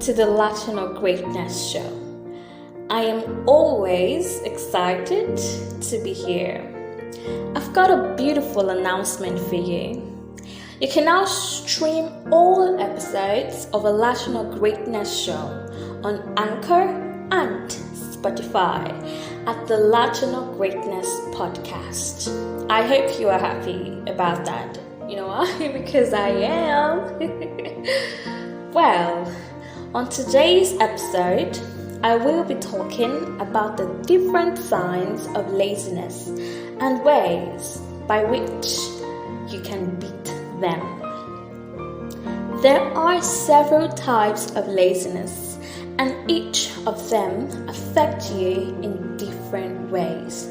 to the Latino Greatness Show. I am always excited to be here. I've got a beautiful announcement for you. You can now stream all episodes of a Latino Greatness Show on Anchor and Spotify at the Latino Greatness Podcast. I hope you are happy about that. You know why? Because I am. Well, on today's episode, I will be talking about the different signs of laziness and ways by which you can beat them. There are several types of laziness, and each of them affect you in different ways.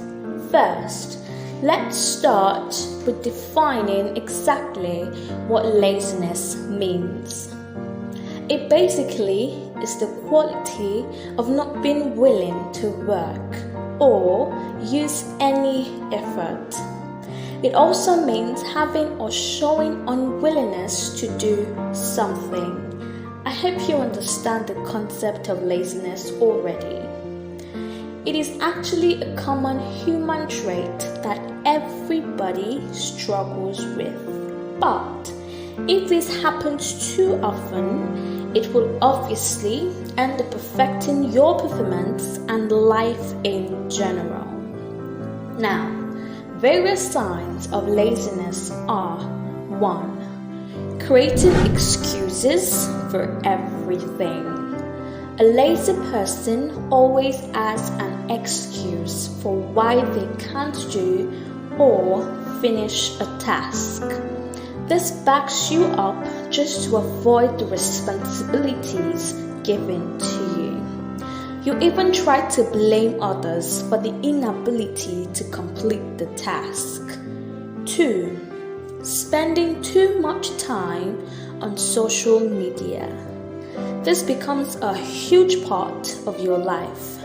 First, let's start with defining exactly what laziness means. It basically is the quality of not being willing to work or use any effort. It also means having or showing unwillingness to do something. I hope you understand the concept of laziness already. It is actually a common human trait that everybody struggles with. But if this happens too often, it will obviously end up affecting your performance and life in general. Now, various signs of laziness are 1. Creating excuses for everything. A lazy person always has an excuse for why they can't do or finish a task. This backs you up just to avoid the responsibilities given to you. You even try to blame others for the inability to complete the task. 2. Spending too much time on social media. This becomes a huge part of your life,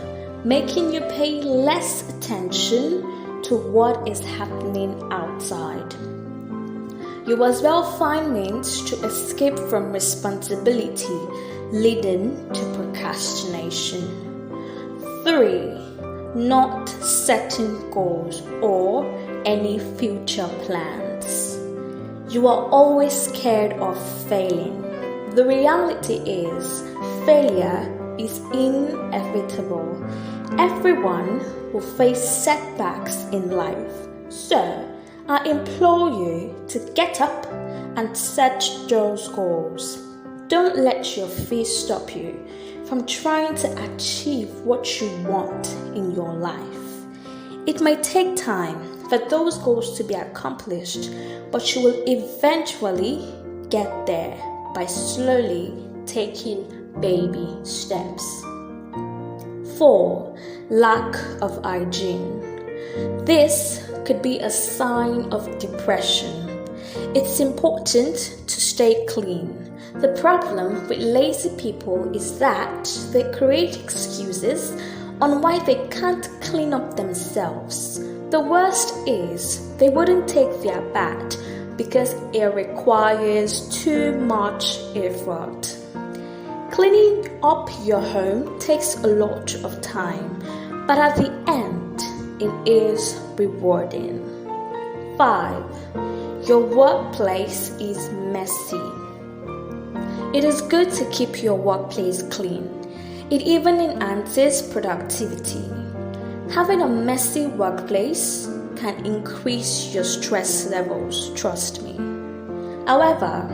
making you pay less attention to what is happening outside. You as well find means to escape from responsibility, leading to procrastination. 3. Not setting goals or any future plans. You are always scared of failing. The reality is, failure is inevitable. Everyone will face setbacks in life. So, I implore you to get up and set those goals. Don't let your fear stop you from trying to achieve what you want in your life. It may take time for those goals to be accomplished, but you will eventually get there by slowly taking baby steps. 4. Lack of hygiene. This could be a sign of depression. It's important to stay clean. The problem with lazy people is that they create excuses on why they can't clean up themselves. The worst is they wouldn't take their bath because it requires too much effort. Cleaning up your home takes a lot of time, but at the end, it is rewarding. 5. Your workplace is messy. It is good to keep your workplace clean. It even enhances productivity. Having a messy workplace can increase your stress levels, trust me. However,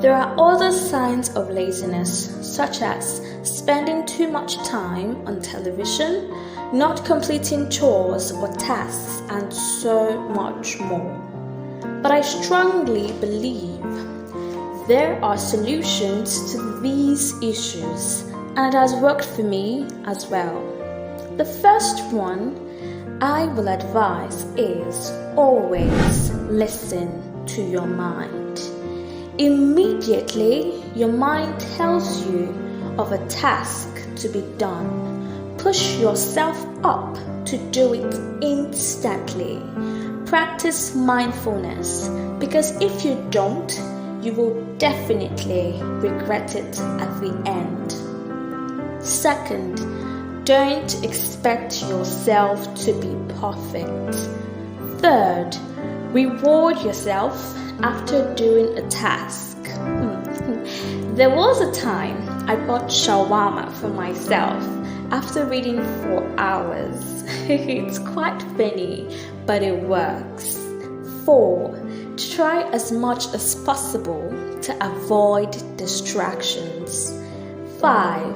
there are other signs of laziness, such as spending too much time on television, not completing chores or tasks, and so much more. But I strongly believe there are solutions to these issues, and it has worked for me as well. The first one I will advise is always listen to your mind. Immediately, your mind tells you of a task to be done. Push yourself up to do it instantly. Practice mindfulness, because if you don't, you will definitely regret it at the end. Second, don't expect yourself to be perfect. Third, reward yourself after doing a task. There was a time I bought shawarma for myself after reading for hours. It's quite funny, but it works. 4. Try as much as possible to avoid distractions. 5.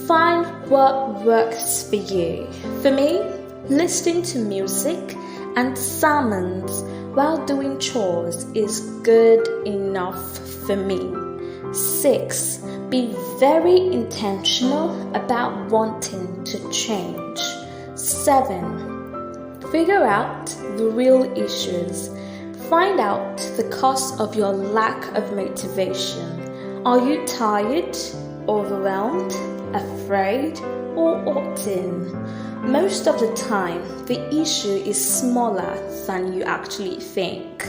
Find what works for you. For me, listening to music and sermons while doing chores is good enough for me. 6. Be very intentional about wanting to change. 7. Figure out the real issues. Find out the cause of your lack of motivation. Are you tired, overwhelmed, afraid, or often? Most of the time, the issue is smaller than you actually think.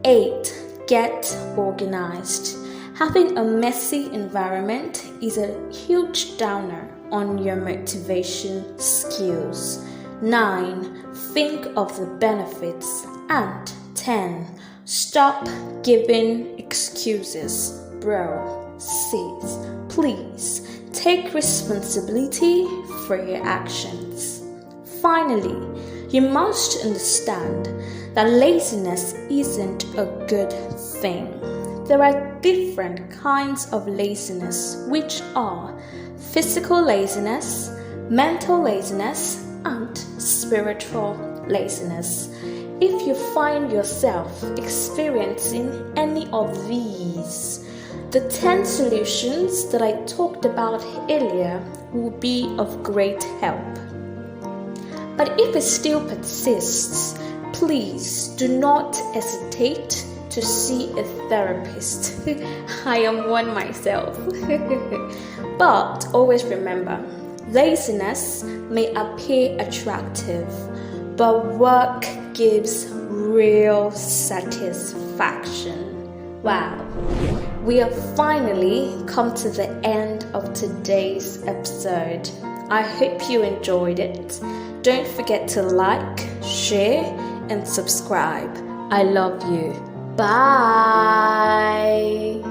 8. Get organized. Having a messy environment is a huge downer on your motivation skills. 9. Think of the benefits. And 10. Stop giving excuses. Bro, sis, please take responsibility for your actions. Finally, you must understand that laziness isn't a good thing. There are different kinds of laziness, which are physical laziness, mental laziness, and spiritual laziness. If you find yourself experiencing any of these, the 10 solutions that I talked about earlier will be of great help. But if it still persists, please do not hesitate to see a therapist. I am one myself. But always remember, laziness may appear attractive, but work gives real satisfaction. Wow, we have finally come to the end of today's episode. I hope you enjoyed it. Don't forget to like, share, and subscribe. I love you. Bye.